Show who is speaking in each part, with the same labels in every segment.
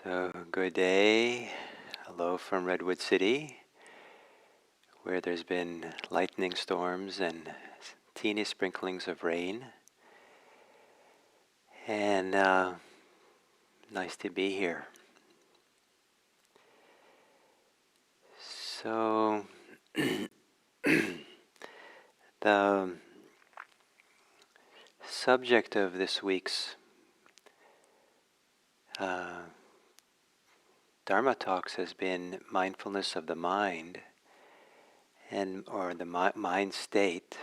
Speaker 1: So, good day. Hello from Redwood City, where there's been lightning storms and teeny sprinklings of rain. And nice to be here. So, the subject of this week's Dharma talks has been mindfulness of the mind, or the mind state.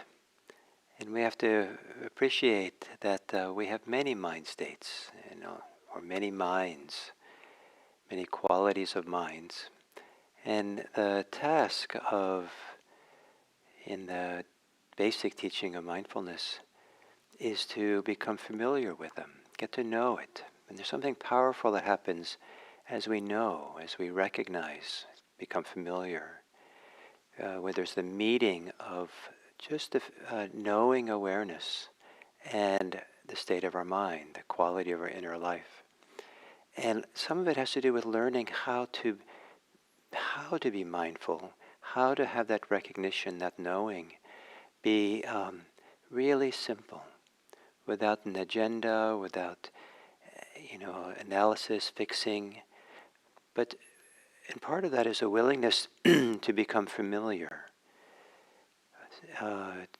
Speaker 1: And we have to appreciate that we have many mind states, or many minds, many qualities of minds. And the task in the basic teaching of mindfulness, is to become familiar with them, get to know it. And there's something powerful that happens as we know, as we recognize, become familiar. Where there's the meeting of just the knowing awareness and the state of our mind, the quality of our inner life. And some of it has to do with learning how to be mindful, how to have that recognition, that knowing, be really simple, without an agenda, without analysis, fixing. And part of that is a willingness to become familiar.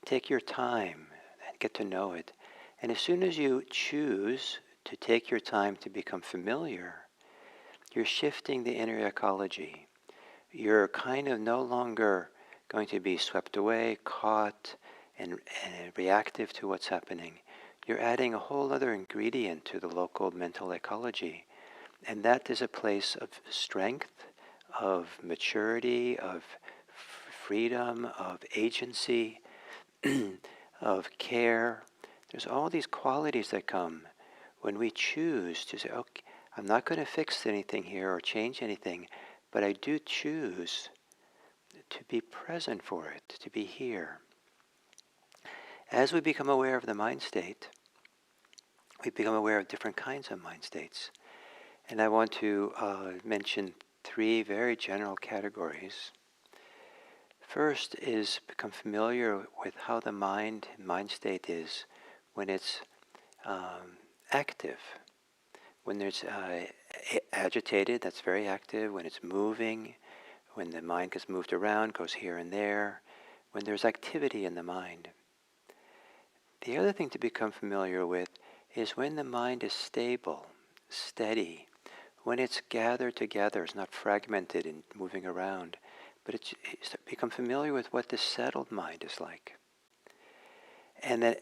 Speaker 1: Take your time and get to know it. And as soon as you choose to take your time to become familiar, you're shifting the inner ecology. You're kind of no longer going to be swept away, caught, and reactive to what's happening. You're adding a whole other ingredient to the local mental ecology. And that is a place of strength, of maturity, of freedom, of agency, of care. There's all these qualities that come when we choose to say, okay, I'm not going to fix anything here or change anything, but I do choose to be present for it, to be here. As we become aware of the mind state, we become aware of different kinds of mind states. And I want to mention three very general categories. First is become familiar with how the mind state is when it's active. When it's agitated, that's very active. When it's moving, when the mind gets moved around, goes here and there, when there's activity in the mind. The other thing to become familiar with is when the mind is stable, steady, when it's gathered together, it's not fragmented and moving around, but it's become familiar with what the settled mind is like. And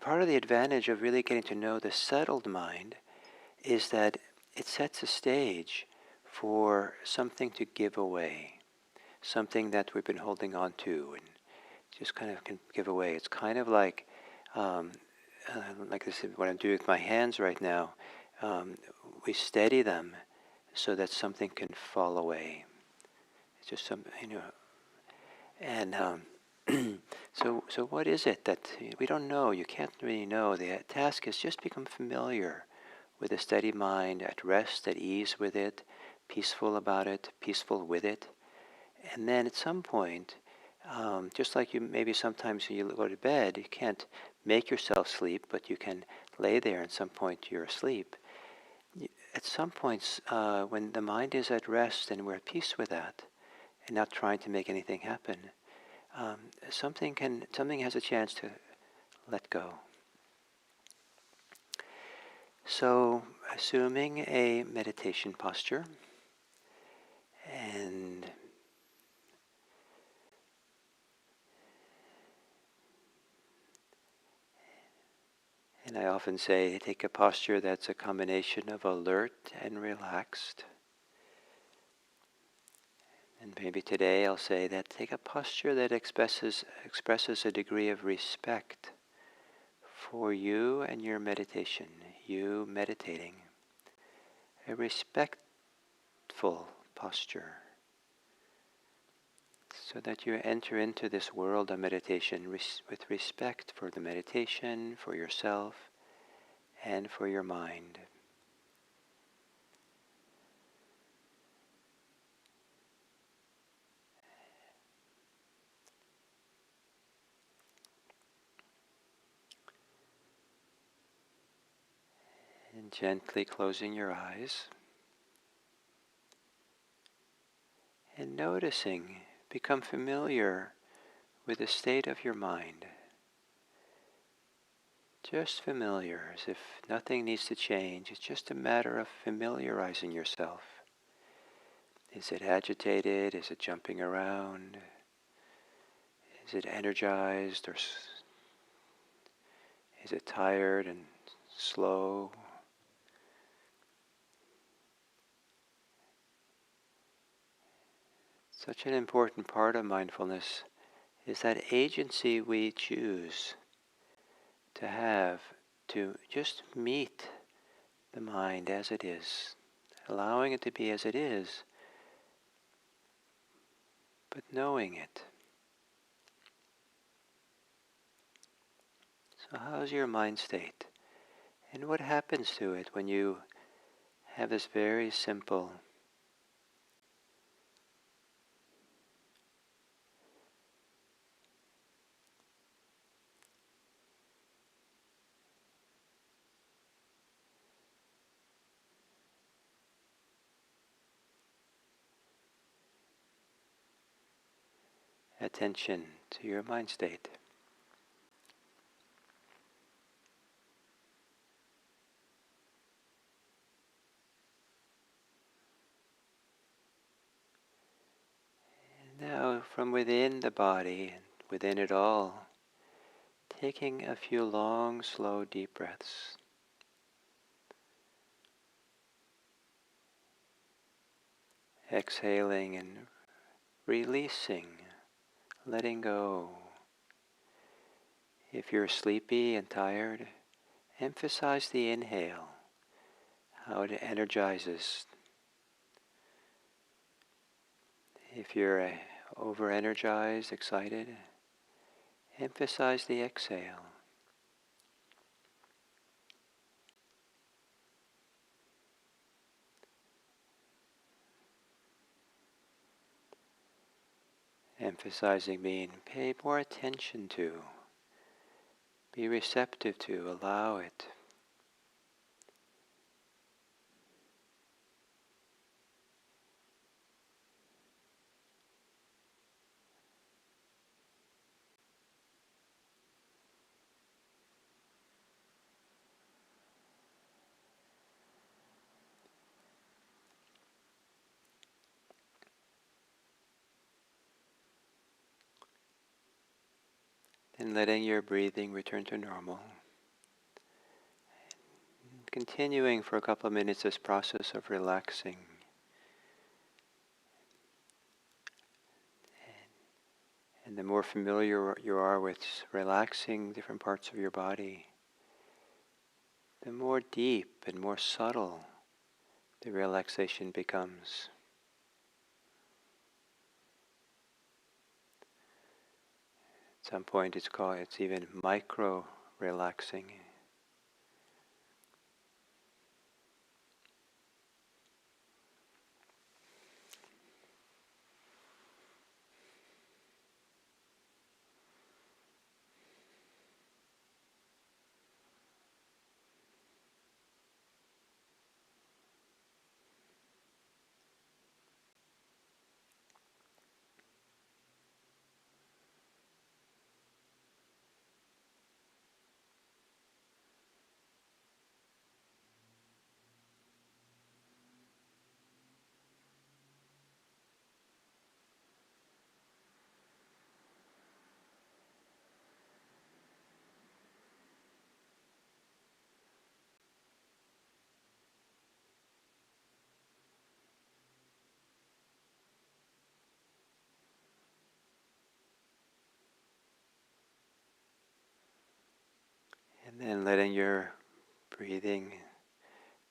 Speaker 1: part of the advantage of really getting to know the settled mind is that it sets a stage for something to give away, something that we've been holding on to and just kind of can give away. It's kind of like this is what I'm doing with my hands right now. We steady them so that something can fall away. It's just some, And so what is it that we don't know? You can't really know. The task is just become familiar with a steady mind, at rest, at ease with it, peaceful about it, peaceful with it. And then at some point, just like maybe sometimes when you go to bed, you can't make yourself sleep, but you can lay there and at some point you're asleep. At some points, when the mind is at rest and we're at peace with that, and not trying to make anything happen, something has a chance to let go. So, assuming a meditation posture, and I often say, take a posture that's a combination of alert and relaxed. And maybe today I'll say that take a posture that expresses a degree of respect for you and your meditation, you meditating. A respectful posture, so that you enter into this world of meditation with respect for the meditation, for yourself, and for your mind. And gently closing your eyes and noticing, become familiar with the state of your mind. Just familiar, as if nothing needs to change. It's just a matter of familiarizing yourself. Is it agitated? Is it jumping around? Is it energized, or is it tired and slow? Such an important part of mindfulness is that agency we choose to have to just meet the mind as it is, allowing it to be as it is, but knowing it. So how's your mind state? And what happens to it when you have this very simple attention to your mind state? And now from within the body and within it all, taking a few long, slow, deep breaths. Exhaling and releasing, letting go. If you're sleepy and tired, emphasize the inhale, how it energizes. If you're over-energized, excited, emphasize the exhale. Emphasizing being pay more attention to, be receptive to, allow it. And letting your breathing return to normal. Continuing for a couple of minutes this process of relaxing. And the more familiar you are with relaxing different parts of your body, the more deep and more subtle the relaxation becomes. At some point it's even micro relaxing. And then letting your breathing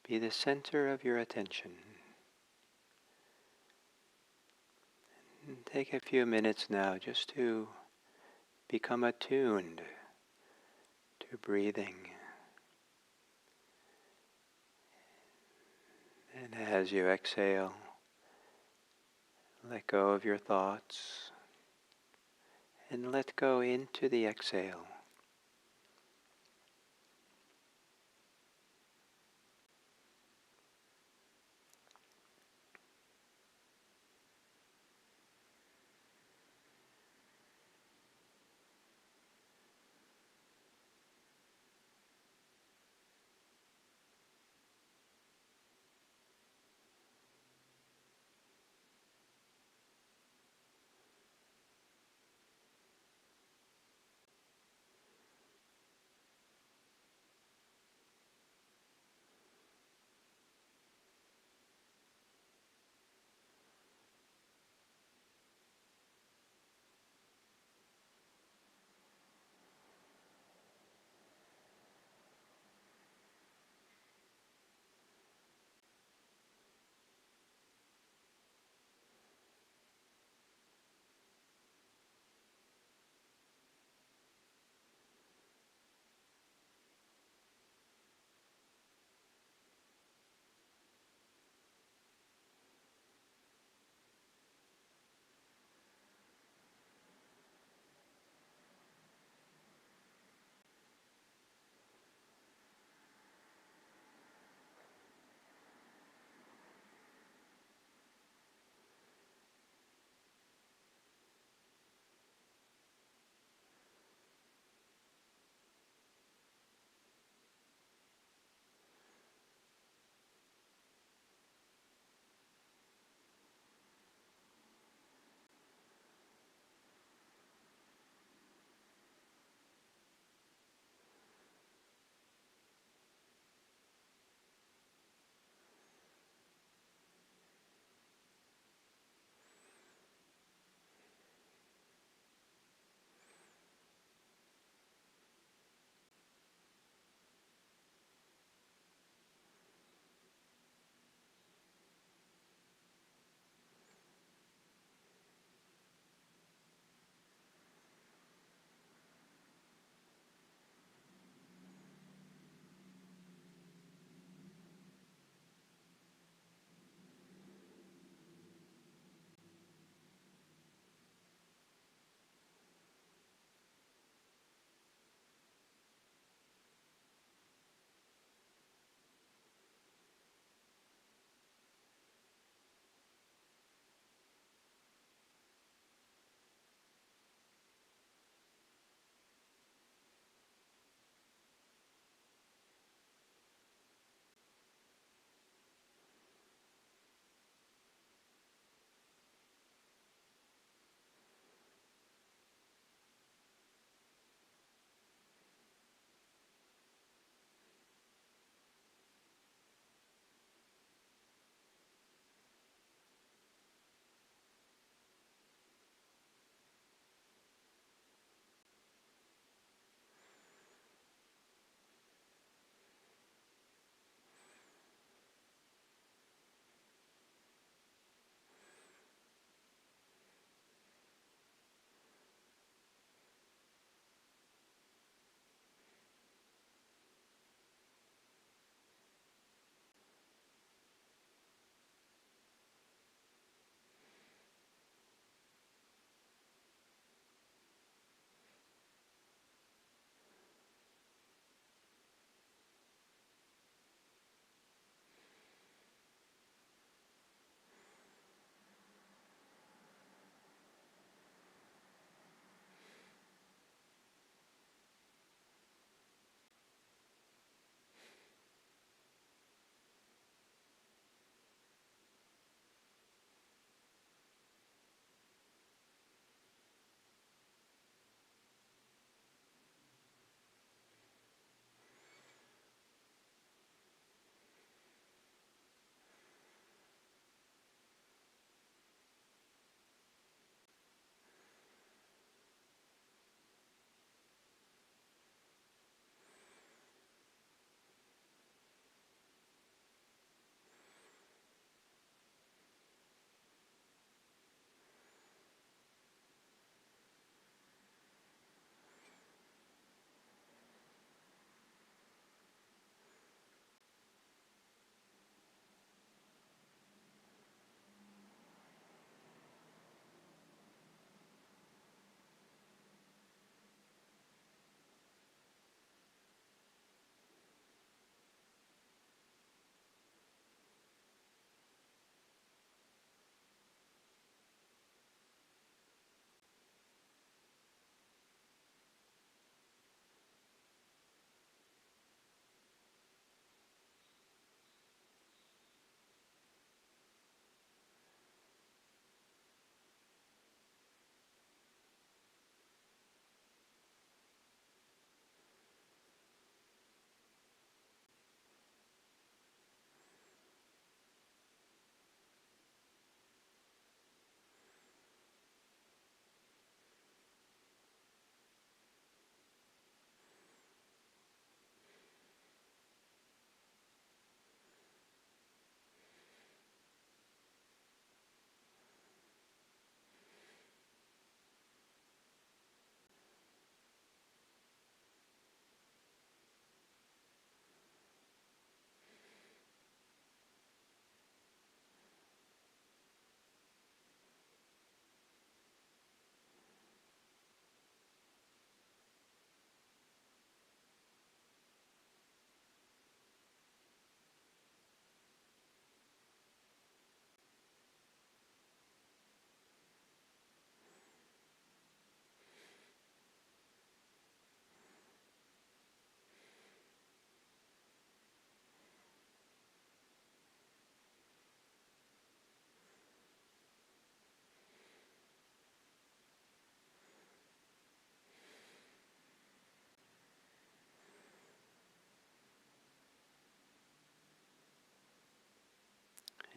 Speaker 1: be the center of your attention. And take a few minutes now just to become attuned to breathing. And as you exhale, let go of your thoughts and let go into the exhale.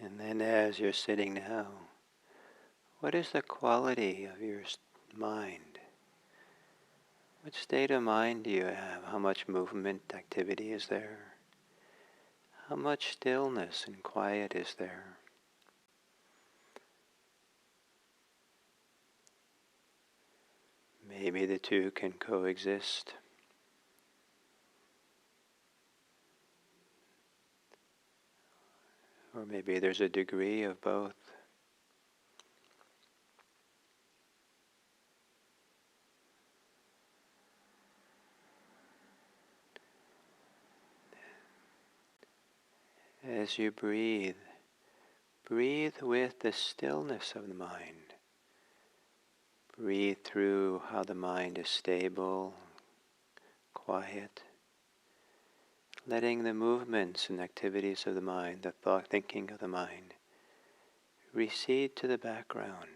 Speaker 1: And then as you're sitting now, what is the quality of your mind? What state of mind do you have? How much movement, activity is there? How much stillness and quiet is there? Maybe the two can coexist. Or maybe there's a degree of both. As you breathe, breathe with the stillness of the mind. Breathe through how the mind is stable, quiet, letting the movements and activities of the mind, the thought thinking of the mind, recede to the background.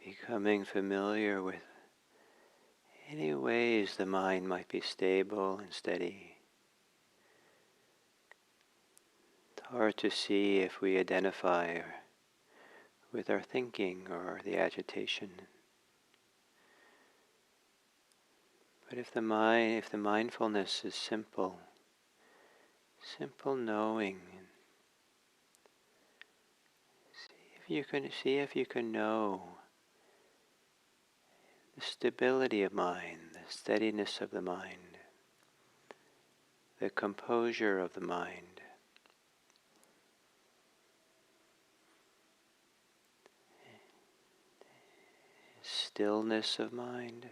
Speaker 1: Becoming familiar with any ways the mind might be stable and steady. It's hard to see if we identify with our thinking or the agitation. But if the mindfulness is simple knowing, see if you can know the stability of mind, the steadiness of the mind, the composure of the mind. Stillness of mind.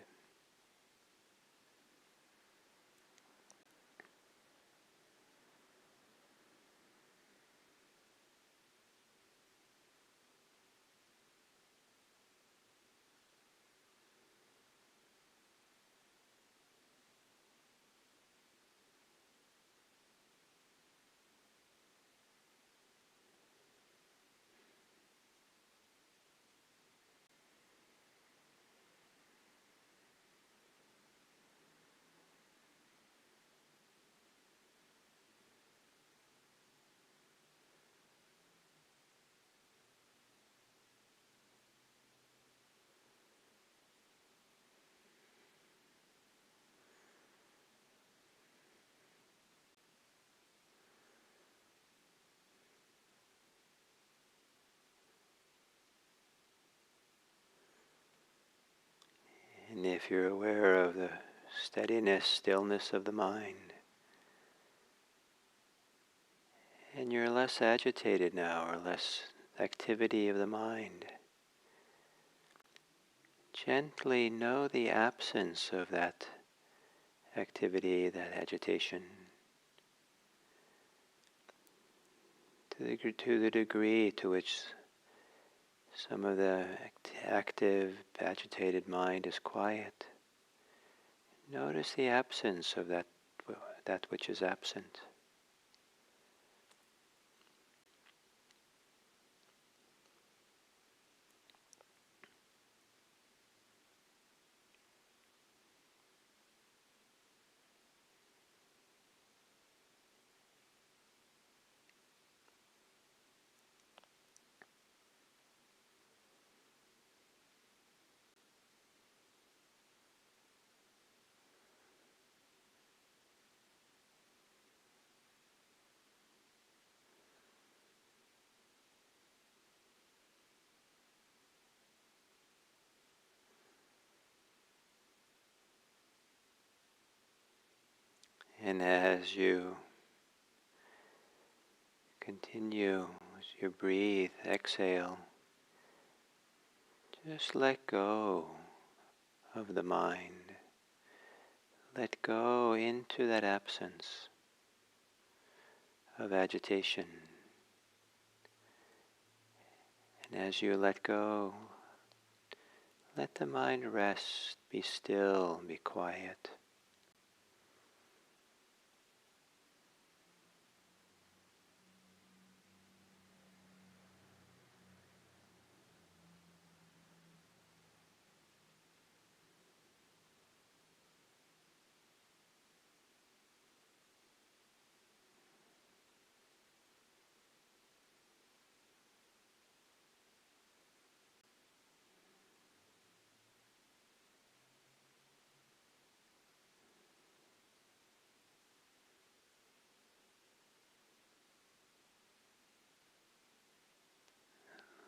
Speaker 1: And if you're aware of the steadiness, stillness of the mind, and you're less agitated now, or less activity of the mind, gently know the absence of that activity, that agitation, to the degree to which some of the active, agitated mind is quiet. Notice the absence of that which is absent. And as you continue, as you breathe, exhale, just let go of the mind. Let go into that absence of agitation. And as you let go, let the mind rest, be still, be quiet.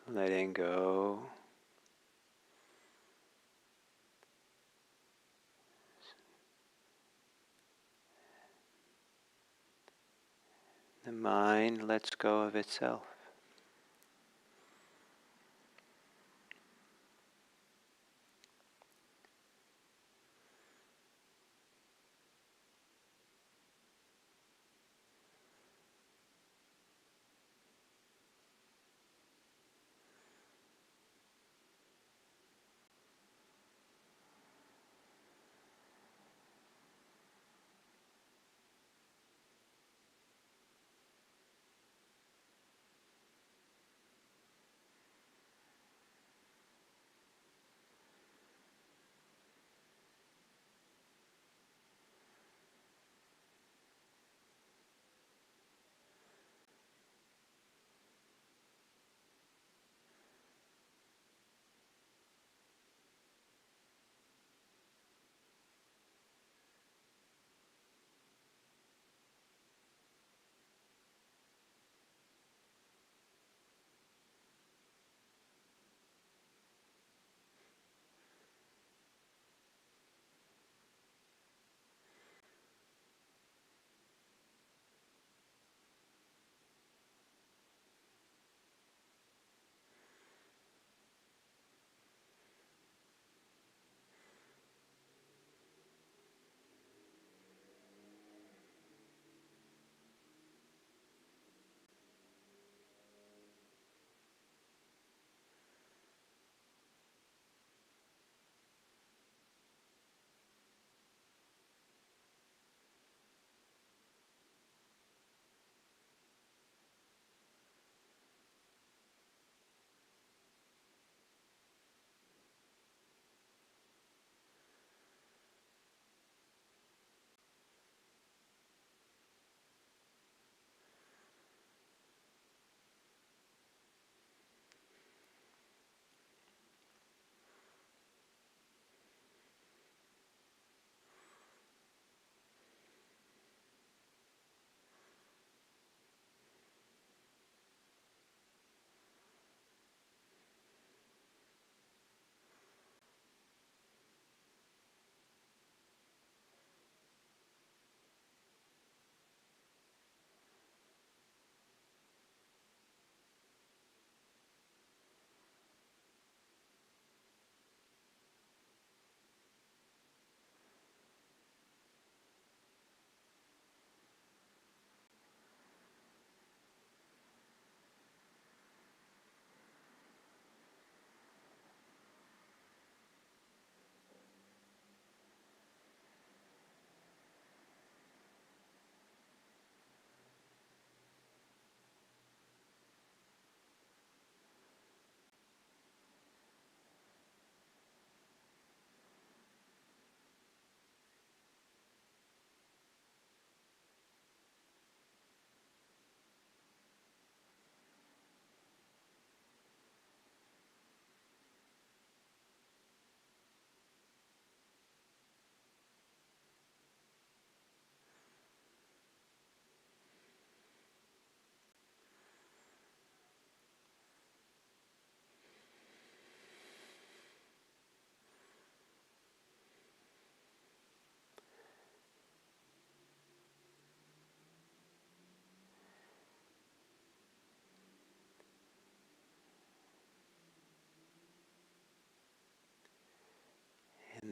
Speaker 1: Letting go. The mind lets go of itself.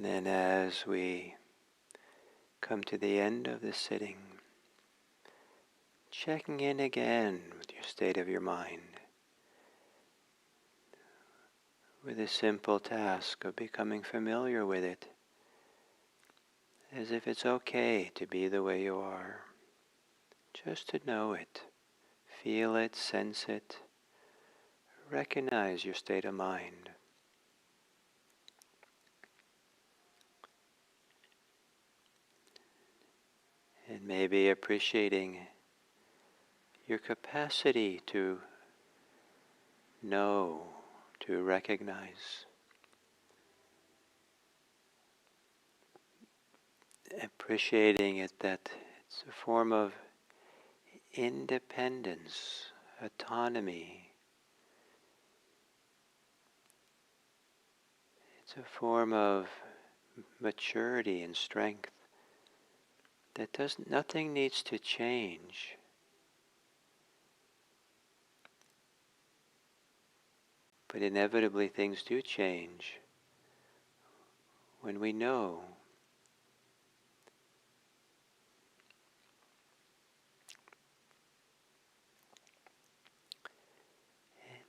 Speaker 1: And then as we come to the end of this sitting, checking in again with your state of your mind, with the simple task of becoming familiar with it, as if it's okay to be the way you are, just to know it, feel it, sense it, recognize your state of mind. And maybe appreciating your capacity to know, to recognize. Appreciating it that it's a form of independence, autonomy. It's a form of maturity and strength that nothing needs to change. But inevitably things do change when we know.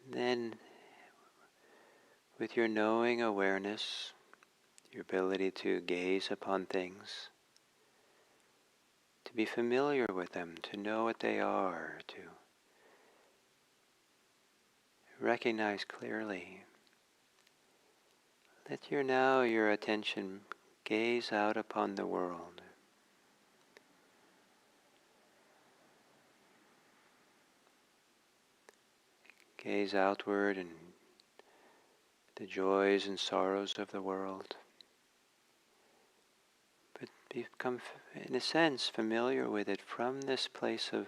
Speaker 1: And then with your knowing awareness, your ability to gaze upon things, to be familiar with them, to know what they are, to recognize clearly. Let your attention gaze out upon the world. Gaze outward and the joys and sorrows of the world. But become, in a sense, familiar with it from this place of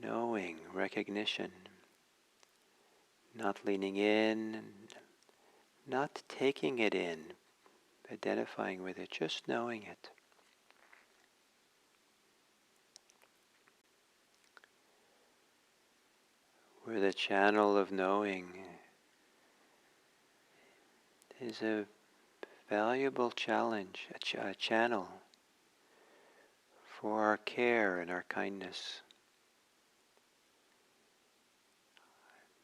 Speaker 1: knowing, recognition, not leaning in, not taking it in, identifying with it, just knowing it. Where the channel of knowing is a valuable challenge, a channel for our care and our kindness.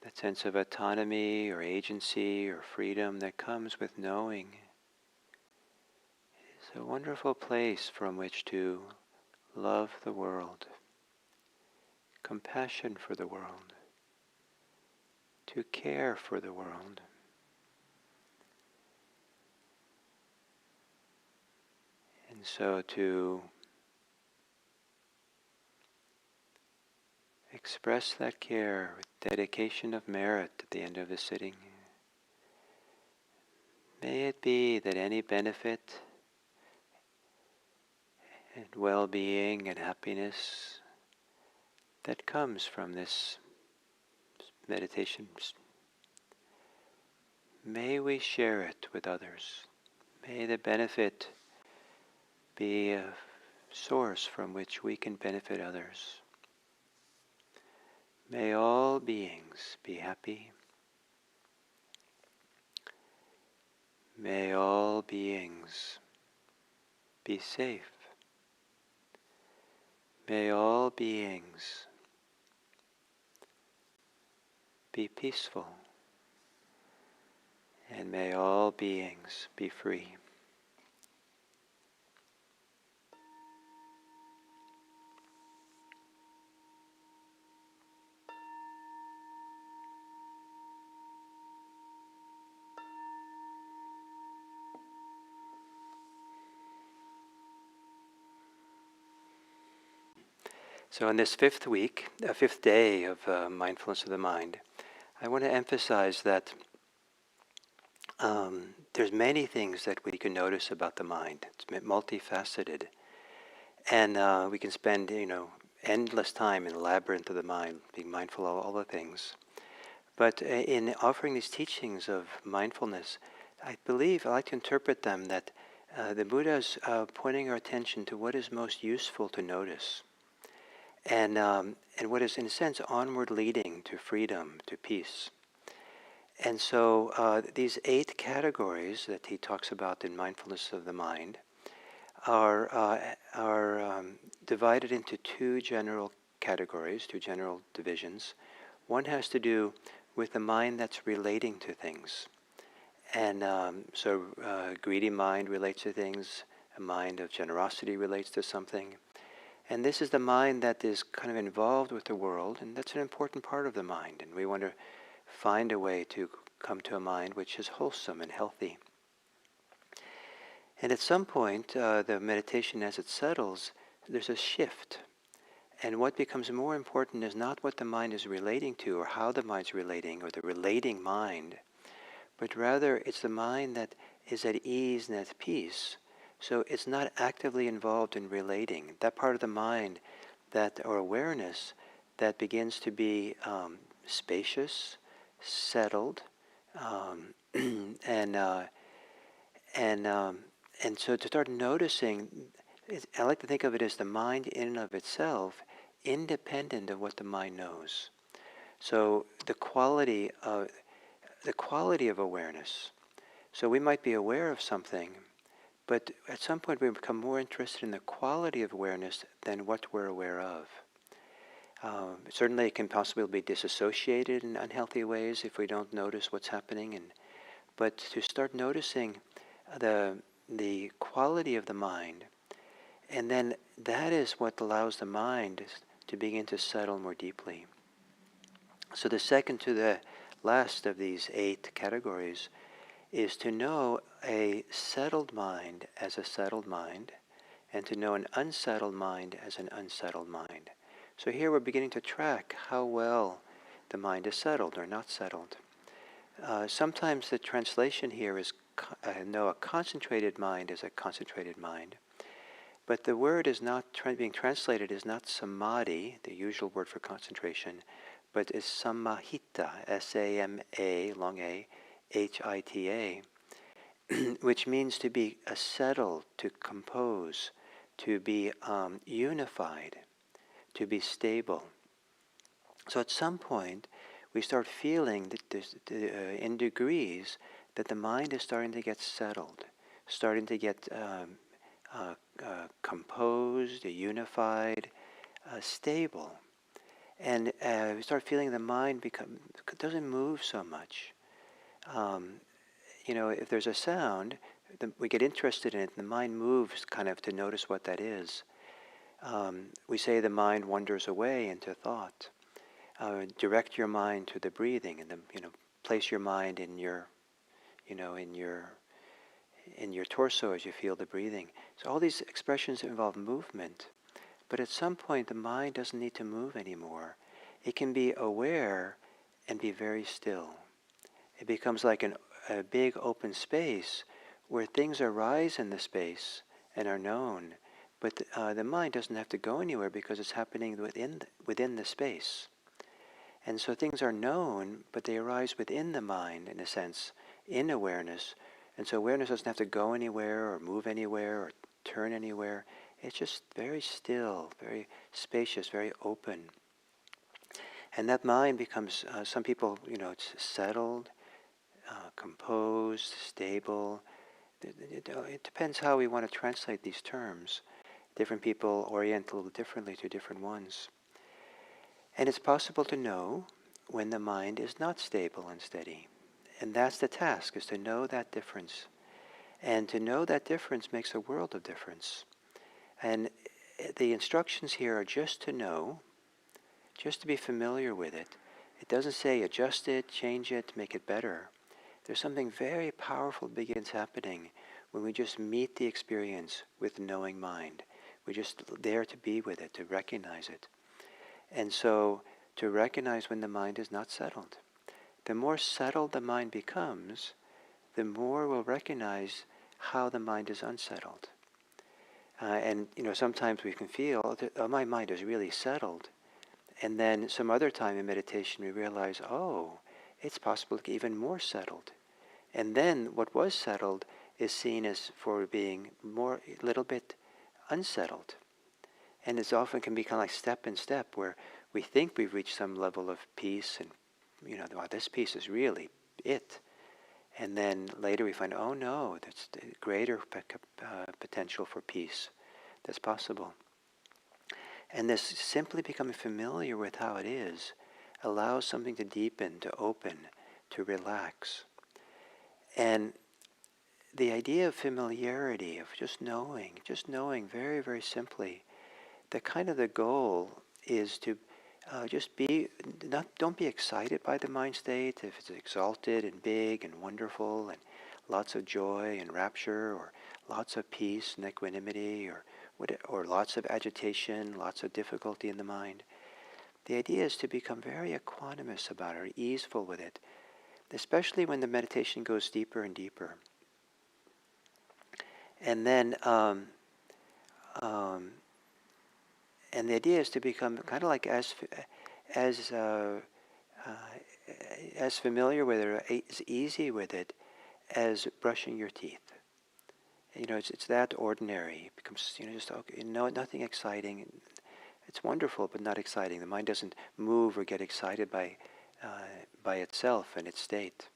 Speaker 1: That sense of autonomy or agency or freedom that comes with knowing is a wonderful place from which to love the world, compassion for the world, to care for the world. And so to express that care with dedication of merit at the end of the sitting. May it be that any benefit and well-being and happiness that comes from this meditation, may we share it with others. May the benefit be a source from which we can benefit others. May all beings be happy. May all beings be safe. May all beings be peaceful. And may all beings be free. So on this fifth day of mindfulness of the mind, I want to emphasize that there's many things that we can notice about the mind. It's multifaceted, and we can spend, endless time in the labyrinth of the mind, being mindful of all the things. But in offering these teachings of mindfulness, I like to interpret them that the Buddha's pointing our attention to what is most useful to notice. And what is, in a sense, onward leading to freedom, to peace. And so these 8 categories that he talks about in Mindfulness of the Mind are divided into 2 general categories, 2 general divisions. One has to do with the mind that's relating to things. And greedy mind relates to things, a mind of generosity relates to something. And this is the mind that is kind of involved with the world, and that's an important part of the mind. And we want to find a way to come to a mind which is wholesome and healthy. And at some point, the meditation as it settles, there's a shift. And what becomes more important is not what the mind is relating to or how the mind's relating or the relating mind, but rather it's the mind that is at ease and at peace. So it's not actively involved in relating. That part of the mind that, or awareness, that begins to be spacious, settled, um, and uh, and and so to start noticing, I like to think of it as the mind in and of itself, independent of what the mind knows. So the quality of awareness. So we might be aware of something, but at some point we become more interested in the quality of awareness than what we're aware of. Certainly it can possibly be disassociated in unhealthy ways if we don't notice what's happening. But to start noticing the quality of the mind, and then that is what allows the mind to begin to settle more deeply. So the second to the last of these 8 categories is to know a settled mind as a settled mind, and to know an unsettled mind as an unsettled mind. So here we're beginning to track how well the mind is settled or not settled. Sometimes the translation here is know a concentrated mind as a concentrated mind. But the word is not being translated is not samadhi, the usual word for concentration, but is samahita, S-A-M-A, long A, H-I-T-A, which means to be settled, to compose, to be unified, to be stable. So at some point, we start feeling that in degrees that the mind is starting to get settled, starting to get composed, unified, stable. And we start feeling the mind doesn't move so much. If there's a sound, we get interested in it, and the mind moves kind of to notice what that is. We say the mind wanders away into thought. Direct your mind to the breathing, and place your mind in your torso as you feel the breathing. So all these expressions involve movement, but at some point the mind doesn't need to move anymore. It can be aware and be very still. It becomes like a big open space where things arise in the space and are known, but the mind doesn't have to go anywhere because it's happening within the space. And so things are known, but they arise within the mind, in a sense, in awareness. And so awareness doesn't have to go anywhere or move anywhere or turn anywhere. It's just very still, very spacious, very open. And that mind becomes, some people, it's settled, composed, stable. It depends how we want to translate these terms. Different people orient a little differently to different ones. And it's possible to know when the mind is not stable and steady. And that's the task, is to know that difference. And to know that difference makes a world of difference. And the instructions here are just to know, just to be familiar with it. It doesn't say adjust it, change it, make it better. There's something very powerful begins happening when we just meet the experience with the knowing mind. We're just there to be with it, to recognize it. And so to recognize when the mind is not settled. The more settled the mind becomes, the more we'll recognize how the mind is unsettled. And sometimes we can feel that, oh, my mind is really settled. And then some other time in meditation we realize, oh, it's possible to get even more settled. And then what was settled is seen as for being a little bit unsettled. And it often can be kind of like step in step, where we think we've reached some level of peace, and wow, this peace is really it. And then later we find, oh no, there's greater potential for peace that's possible. And this simply becoming familiar with how it is allows something to deepen, to open, to relax. And the idea of familiarity, of just knowing very, very simply, the goal is to just don't be excited by the mind state if it's exalted and big and wonderful and lots of joy and rapture, or lots of peace and equanimity, or lots of agitation, lots of difficulty in the mind. The idea is to become very equanimous about it, or easeful with it, especially when the meditation goes deeper and deeper. And then, and the idea is to become kind of like as uh, as familiar with it, or as easy with it as brushing your teeth. It's that ordinary. It becomes just okay. Nothing exciting. It's wonderful, but not exciting. The mind doesn't move or get excited by itself and its state.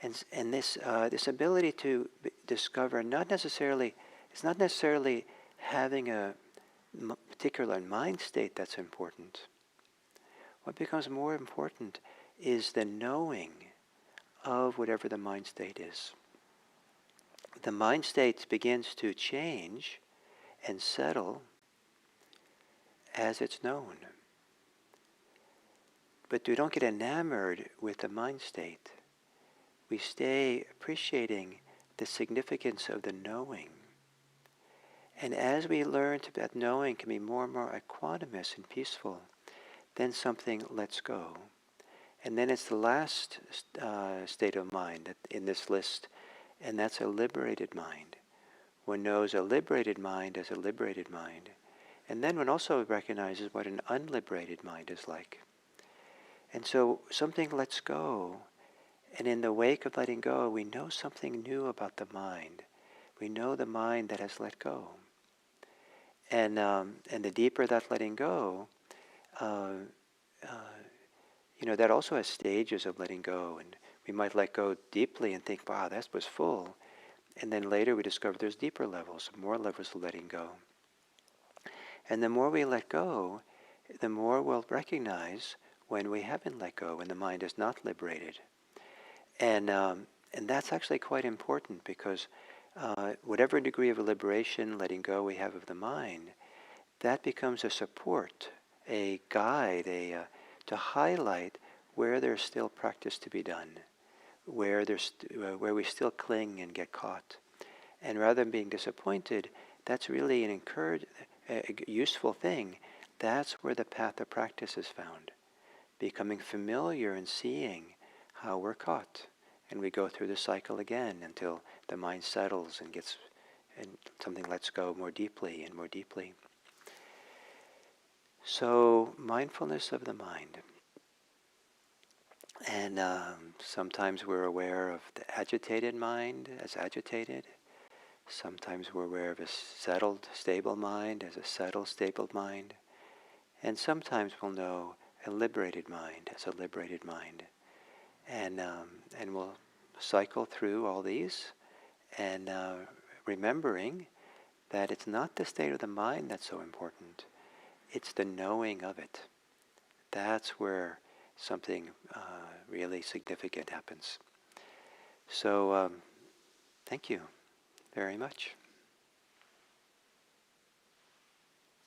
Speaker 1: And this ability to discover it's not necessarily having a particular mind state that's important. What becomes more important is the knowing of whatever the mind state is. The mind state begins to change and settle as it's known. But we don't get enamored with the mind state. We stay appreciating the significance of the knowing. And as we learn that knowing can be more and more equanimous and peaceful, then something lets go. And then it's the last state of mind in this list, and that's a liberated mind. One knows a liberated mind as a liberated mind. And then one also recognizes what an unliberated mind is like. And so something lets go, and in the wake of letting go, we know something new about the mind. We know the mind that has let go. And the deeper that letting go, that also has stages of letting go. And we might let go deeply and think, wow, that was full. And then later we discover there's deeper levels, more levels of letting go. And the more we let go, the more we'll recognize when we haven't let go, when the mind is not liberated. And that's actually quite important, because whatever degree of liberation, letting go we have of the mind, that becomes a support, a guide, to highlight where there's still practice to be done, where we still cling and get caught. And rather than being disappointed, that's really a useful thing. That's where the path of practice is found. Becoming familiar and seeing how we're caught. And we go through the cycle again until the mind settles and something lets go more deeply and more deeply. So, mindfulness of the mind. And sometimes we're aware of the agitated mind as agitated. Sometimes we're aware of a settled, stable mind as a settled, stable mind. And sometimes we'll know a liberated mind as a liberated mind. And we'll cycle through all these, and remembering that it's not the state of the mind that's so important. It's the knowing of it. That's where something really significant happens. So thank you very much.